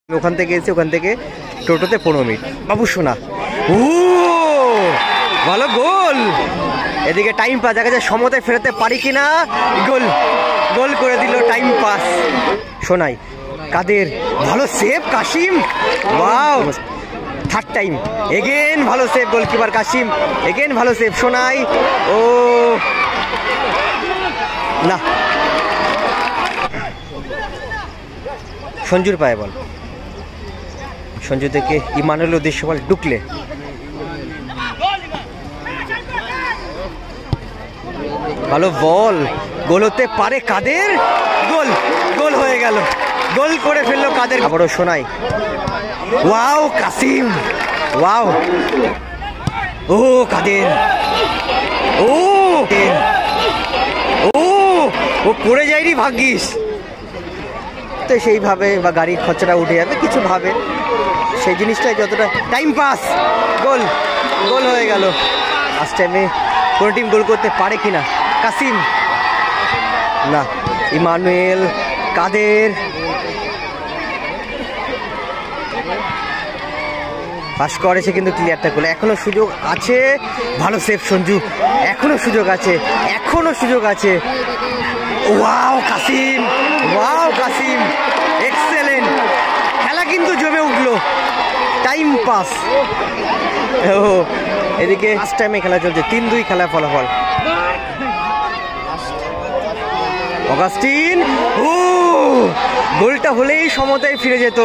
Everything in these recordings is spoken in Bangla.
ওখান থেকে এসে ওখান থেকে টোটোতে 15 মিনিট। বাবু সোনা, ও ভালো গোল। এদিকে টাইম পাস, দেখা যায় সমতায় ফেরাতে পারি কিনা। গোল, গোল করে দিল টাইম পাস। সোনাই, কাদের ভালো save, Kashim, wow. Third time again ভালো সেভ, গোলকিপার কাশিম এগেন ভালো সেভ। সোনাই, ও না, সঞ্জুর পায়ে বল। সঞ্জু থেকে ইমানুয়েল উদ্দেশ্য বল, ঢুকলে ভালো বল, গোল হতে পারে কাদের। গোল, গোল হয়ে গেল, গোল করে ফেললো কাদের। আবারও শোনাই, ওয়াও কাসিম, ওয়াও, ও কাদের, ও ও ও পড়ে যায়নি ভাগ্যিস তো, সেইভাবে বা গাড়ির খরচাটা উঠে যাবে কিছু ভাবে, সেই জিনিসটাই যতটা। টাইম পাস, গোল, গোল হয়ে গেল। ফার্স্ট টাইমে কোনো টিম গোল করতে পারে কিনা। কাসিম না, ইমানুয়েল, কাদের, পাস করেছে কিন্তু ক্লিয়ারটা করলে। এখনো সুযোগ আছে, ভালো সেভ সঞ্জু, এখনো সুযোগ আছে, এখনো সুযোগ আছে। Wow Kasim, wow Kasim, excellent. খেলা কিন্তু জমে উঠলো, টাইম পাস। ও এদিকে ফার্স্ট টাইমে খেলা চলছে, 3-2 খেলা ফলাফল। অগাস্টিন, ও গোলটা হলেই সমতায় ফিরে যেত।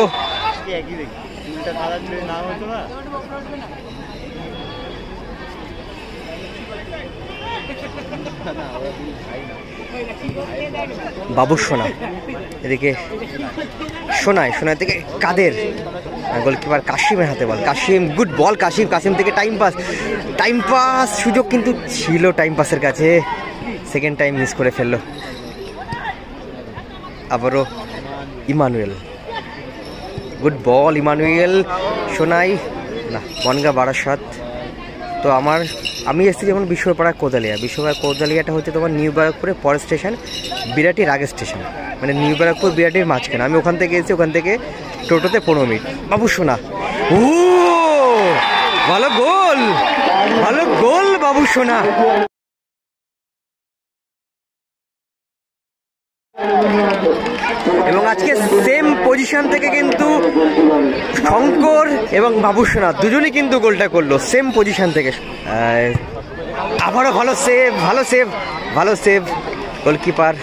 বাবু সোনা, এদিকে সোনাই, সোনাই থেকে কাদের, গোলকিপার কাশিমের হাতে বল। কাশিম, গুড বল কাশিম, কাশিম থেকে টাইম পাস, টাইম পাস সুযোগ কিন্তু ছিল টাইম পাসের কাছে, সেকেন্ড টাইম মিস করে ফেললো। আবারও Emmanuel, good ball Emmanuel. Sonai না, বনগা বারাসাত। তো আমি এসেছি যেমন বিশ্বপাড়া কোদালিয়া। বিশ্বপাড়া কোদালিয়াটা হচ্ছে তোমার নিউ ব্যারাকপুরের পরের স্টেশন, বিরাটির আগের স্টেশন, মানে নিউ ব্যারাকপুর বিরাটির মাঝখানে। আমি ওখান থেকে এসেছি ওখান থেকে টোটোতে 15 মিনিট। বাবু সোনা, ও ভালো গোল, ভালো গোল বাবু সোনা। এবং আজকে সেম পজিশন থেকে কিন্তু শঙ্কর এবং বাবু সোনা দুজনই কিন্তু গোলটা করলো সেম পজিশন থেকে। আবারও ভালো সেভ, ভালো সেভ, ভালো সেভ, গোলকিপার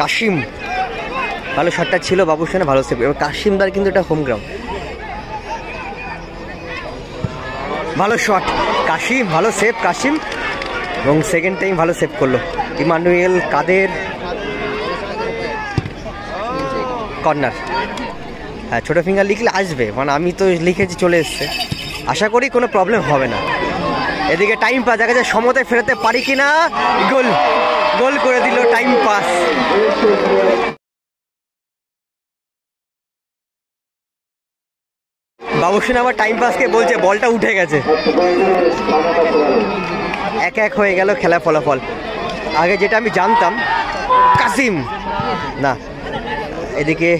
কাশিম। ভালো শটটা ছিল বাবু সোনা, ভালো সেভ। এবং কাশিমদার কিন্তু এটা হোম গ্রাউন্ড, ভালো শট কাশিম, ভালো সেভ কাশিম। এবং সেকেন্ড টাইম ভালো সেভ করলো ইমানুয়েল। কাদের, কর্নার, হ্যাঁ ছোটো ফিঙ্গার লিখলে আসবে, মানে আমি তো লিখেছি চলে এসছে, আশা করি কোনো প্রবলেম হবে না। এদিকে টাইম পাস, দেখা যায় সমতায় ফেরাতে পারি কিনা। গোল, গোল করে দিল টাইম পাস। বাবুসেন আবার টাইম পাসকে বলছে বলটা উঠে গেছে। 1-1 হয়ে গেল খেলা ফলাফল। আগে যেটা আমি জানতাম, কাসিম না, এদিকে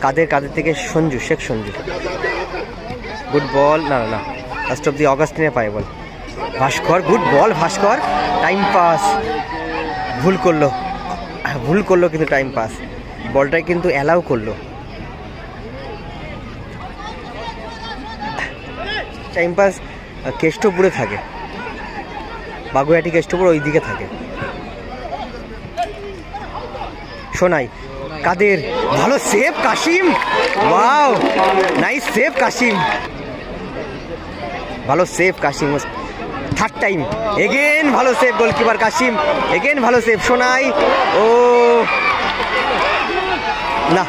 কাদের, কাদের থেকে সঞ্জু, শেখ সঞ্জু, গুড বল, না না না, লাস্ট অফ দি অগাস্টিনের পায়ে বল। ভাস্কর, গুড বল ভাস্কর, টাইম পাস, ভুল করলো, ভুল করলো কিন্তু টাইম পাস, বলটাই কিন্তু অ্যালাউ করলো। টাইম পাস কেষ্টপুরে থাকে, বাগুইহাটি কেষ্টপুর ওই দিকে থাকে। সোনাই, কাদের, ভালো save Kashim, wow nice save Kashim, ভালো save Kashim. Third time again ভালো সেভ, গোলকিপার কাশিম এগেন ভালো সেভ। সোনাই, ও না,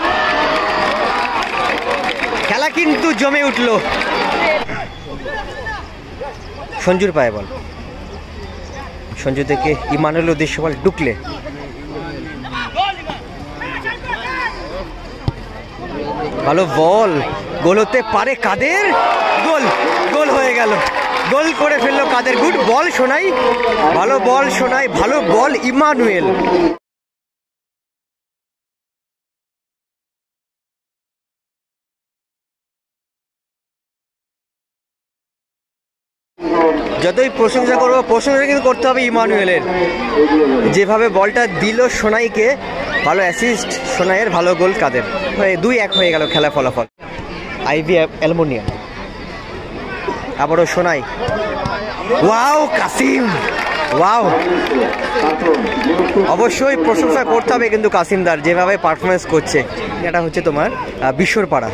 খেলা কিন্তু জমে উঠলো। সঞ্জুর পায়ে বল। সঞ্জু থেকে ইমানুয়েল উদ্দেশ্য বল, ঢুকলে ভালো বল, গোল হতে পারে কাদের। গোল, গোল হয়ে গেল, গোল করে ফেললো কাদের। গুড বল সোনাই, ভালো বল সোনাই, ভালো বল ইমানুয়েল। যতই প্রশংসা করবো, প্রশংসা কিন্তু করতে হবে ইমানুয়েলের। যেভাবে বলটা দিল সোনাইকে, ভালো অ্যাসিস্ট সোনাইয়ের, ভালো গোল কাদের। 2-1 হয়ে গেল খেলা ফলাফল। আইভি অ্যালুমিনিয়াম, আবারও সোনাই। ওয়াও কাসিম, ওয়াও, অবশ্যই প্রশংসা করতে হবে কিন্তু কাসিমদার, যেভাবে পারফরমেন্স করছে। এটা হচ্ছে তোমার বিশ্বরপাড়া,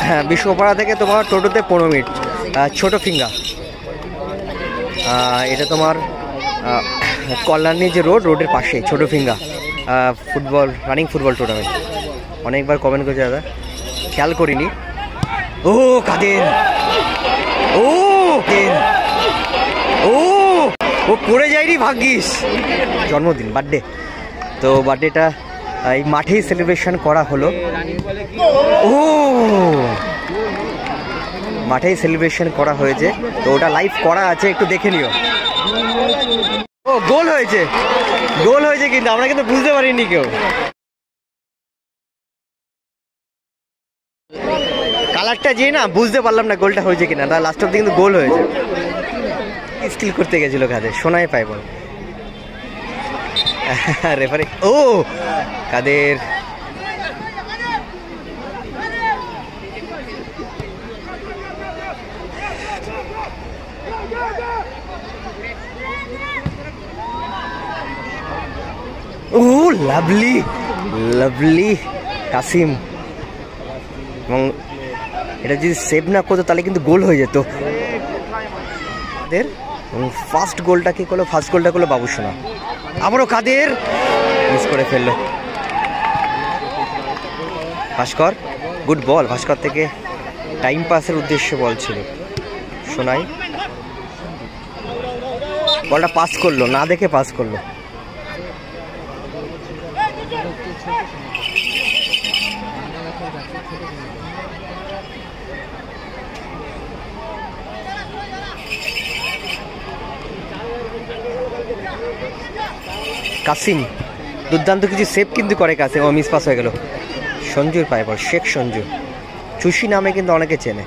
হ্যাঁ বিশ্বরপাড়া থেকে তোমার টোটোতে 15 মিনিট। ছোট ফিঙ্গা, এটা তোমার কল্যাণী যে রোডের পাশেই ছোট ফিঙ্গা ফুটবল, রানিং ফুটবল টুর্নামেন্ট। অনেকবার কমেন্ট করেছে দাদা, খেয়াল করিনি। ও কাদের, ও ও ও পড়ে যায়নি, ভাগ্যিস। জন্মদিন, বার্থডে, তো বার্থডেটা এই মাঠেই সেলিব্রেশন করা হলো। ও মাঠেই সেলিব্রেশন করা হয়েছে, তো ওটা লাইভ করা আছে, একটু দেখে নিও। ও গোল হয়েছে, গোল হয়েছে, কিন্তু আমরা কিন্তু বুঝতে পারিনি কেউ। কালারটা যে না বুঝতে পারলাম না গোলটা হয়েছে কিনা, তার লাস্ট অব্দি কিন্তু গোল হয়েছে। স্কিল করতে গেছিল কাদের, সোনাই পাই বল। রেফারি, ও কাদের, ও লাভলি, লাভলি কাসিম। এবং এটা যদি সেভ না করতো তাহলে কিন্তু গোল হয়ে যেত। এবং ফার্স্ট গোলটা কি করলো, ফার্স্ট গোলটা করলো বাবুসোনা। আবারও কাদের মিস করে ফেললো। ভাস্কর, গুড বল, ভাস্কর থেকে টাইম পাসের উদ্দেশ্যে বল ছিল। সোনাই বলটা পাস করলো, না দেখে পাস করলো। কাসিম দুর্দান্ত কিছু সেভ কিন্তু করে কাসিম, ও মিস পাস হয়ে গেল। সঞ্জুর পায় বল, শেখ সঞ্জু, চুষি নামে কিন্তু অনেকে চেনে।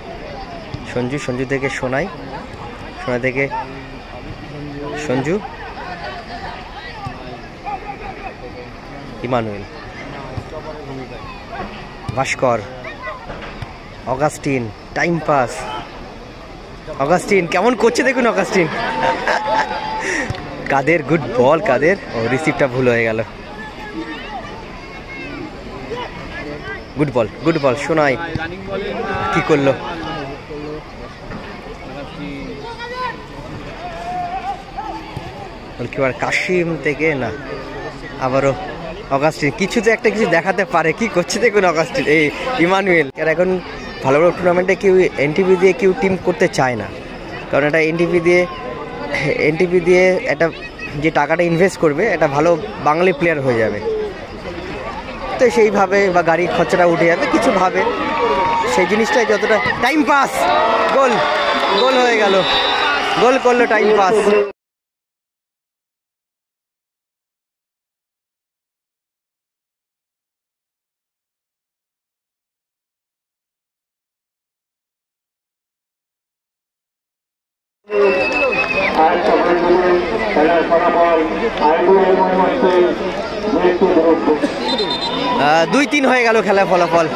সঞ্জু, সঞ্জু থেকে সোনাই, সোনাই থেকে সঞ্জু, ইমানুয়েল, ভাস্কর, অগাস্টিন, টাইম পাস। অগাস্টিন কেমন করছে দেখুন, অগাস্টিন। কাদের, গুড বল কাদের, ও রিসিভটা ভুল হয়ে গেল। Good ball, good ball Sonai, কি করলো। কাশিম থেকে না, আবারও অগাস্টিন, কিছু তো একটা কিছু দেখাতে পারে, কি করছে দেখুন অগাস্টিন। এই ইমানুয়েল, আর এখন ভালো ভালো টুর্নামেন্টে কেউ এনটিভি দিয়ে কেউ টিম করতে চায় না, কারণ এটা এনটিভি দিয়ে একটা যে টাকাটা ইনভেস্ট করবে, এটা ভালো বাঙালি প্লেয়ার হয়ে যাবে, তো সেইভাবে বা গাড়ির খরচাটা উঠে যাবে কিছু ভাবে, সেই জিনিসটাই যতটা। টাইম পাস, গোল, গোল হয়ে গেল, গোল করলো টাইম পাস। দুই 3 হয়ে গেল খেলার ফলাফল,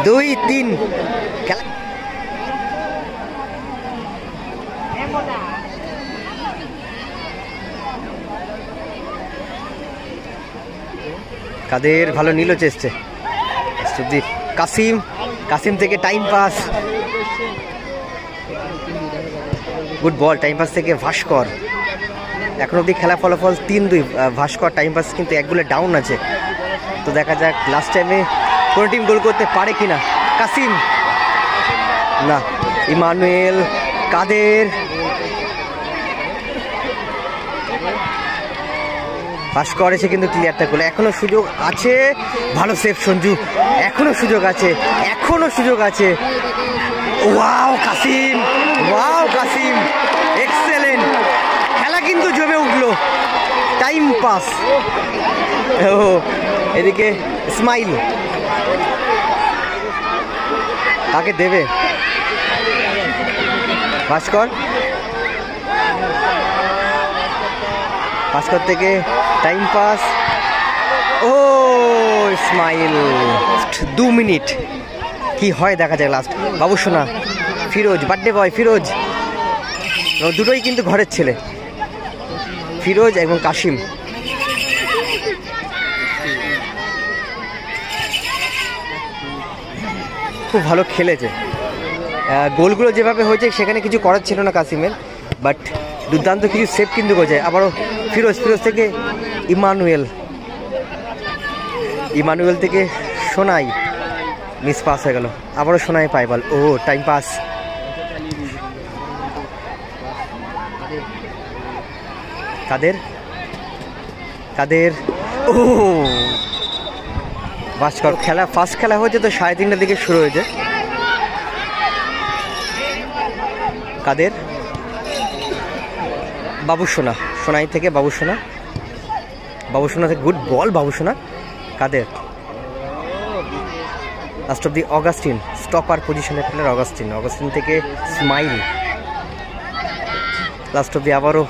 2-3 খেলা। কাদের ভালো নিল চেষ্টা। কাসিম, কাসিম থেকে time pass, good ball, time pass থেকে ভাস্কর। এখন অবধি খেলা ফলাফল 3-2, ভাস্কর টাইম পাস কিন্তু এক গোলে ডাউন আছে, তো দেখা যাক লাস্ট টাইমে কোনো টিম গোল করতে পারে কিনা। কাসিম না, ইমানুয়েল, কাদের, ভাস্কর এসে কিন্তু ক্লিয়ারটা করলো। এখনো সুযোগ আছে, ভালো সেভ সঞ্জু, এখনো সুযোগ আছে, এখনো সুযোগ আছে। Wow Kasim, wow Kasim, excellent, খেলা কিন্তু জমে উঠলো। টাইম পাস, ও এদিকে স্মাইল, কাকে দেবে ভাস্কর, ভাস্কর থেকে টাইম পাস, ও ইসমাইল 2 মিনিট, কি হয় দেখা যায় লাস্ট। বাবুসোনা, ফিরোজ, বার্থডে বয় ফিরোজ, দুটোই কিন্তু ঘরের ছেলে, ফিরোজ এবং কাশিম। খুব ভালো খেলেছে, গোলগুলো যেভাবে হয়েছে সেখানে কিছু করার ছিল না কাশিমের, বাট দুর্দান্ত কিছু সেভ কিন্তু করেছে। আবারও ফিরোজ, ফিরোজ থেকে ইমানুয়েল, ইমানুয়েল থেকে সোনাই, মিস পাস হয়ে গেল। আবারও সোনাই পায় বল, ও টাইম পাস, কাদের কাদের, ও ভাস্কর। খেলা ফার্স্ট খেলা হয়েছে তো 3:30টার দিকে শুরু হয়েছে। কাদের, বাবুসোনা, সোনাই থেকে বাবুসোনা, বাবুসোনা থেকে good ball Babusona. Kader, last of the Augustine, stopper পজিশনের প্লেয়ার অগাস্টিন, অগাস্টিন থেকে স্মাইল, লাস্ট অফ দি আবারও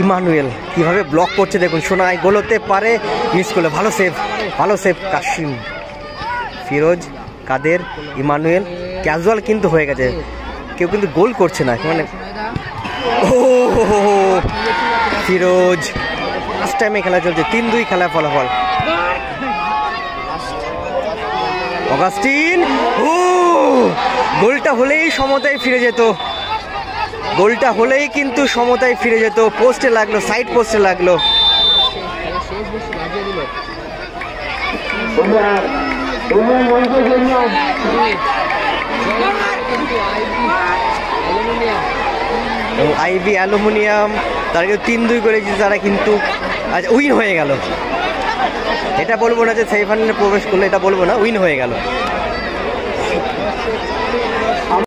ইমানুয়েল। কিভাবে ব্লক করছে দেখুন, সোনাই গোল হতে পারে, মিস করলো, ভালো সেভ, ভালো সেভ কাশিম। ফিরোজ, কাদের, ইমানুয়েল, ক্যাজুয়াল কিন্তু হয়ে গেছে, কেউ কিন্তু গোল করছে না মানে। ও ফিরোজ, ফার্স্ট টাইমে খেলা চলছে, 3-2 খেলা ফলাফল। অগাস্টিন, ও গোলটা হলেই সমতায় ফিরে যেত, গোলটা হলেই কিন্তু সমতায় ফিরে যেত। পোস্টে লাগলো, সাইড পোস্টে লাগলো। আইবি অ্যালুমিনিয়াম তারা কেউ 3-2 করেছে, তারা কিন্তু আজ উইন হয়ে গেল। এটা বলবো না যে সেমিফাইনালে প্রবেশ করলো, এটা বলবো না, উইন হয়ে গেল।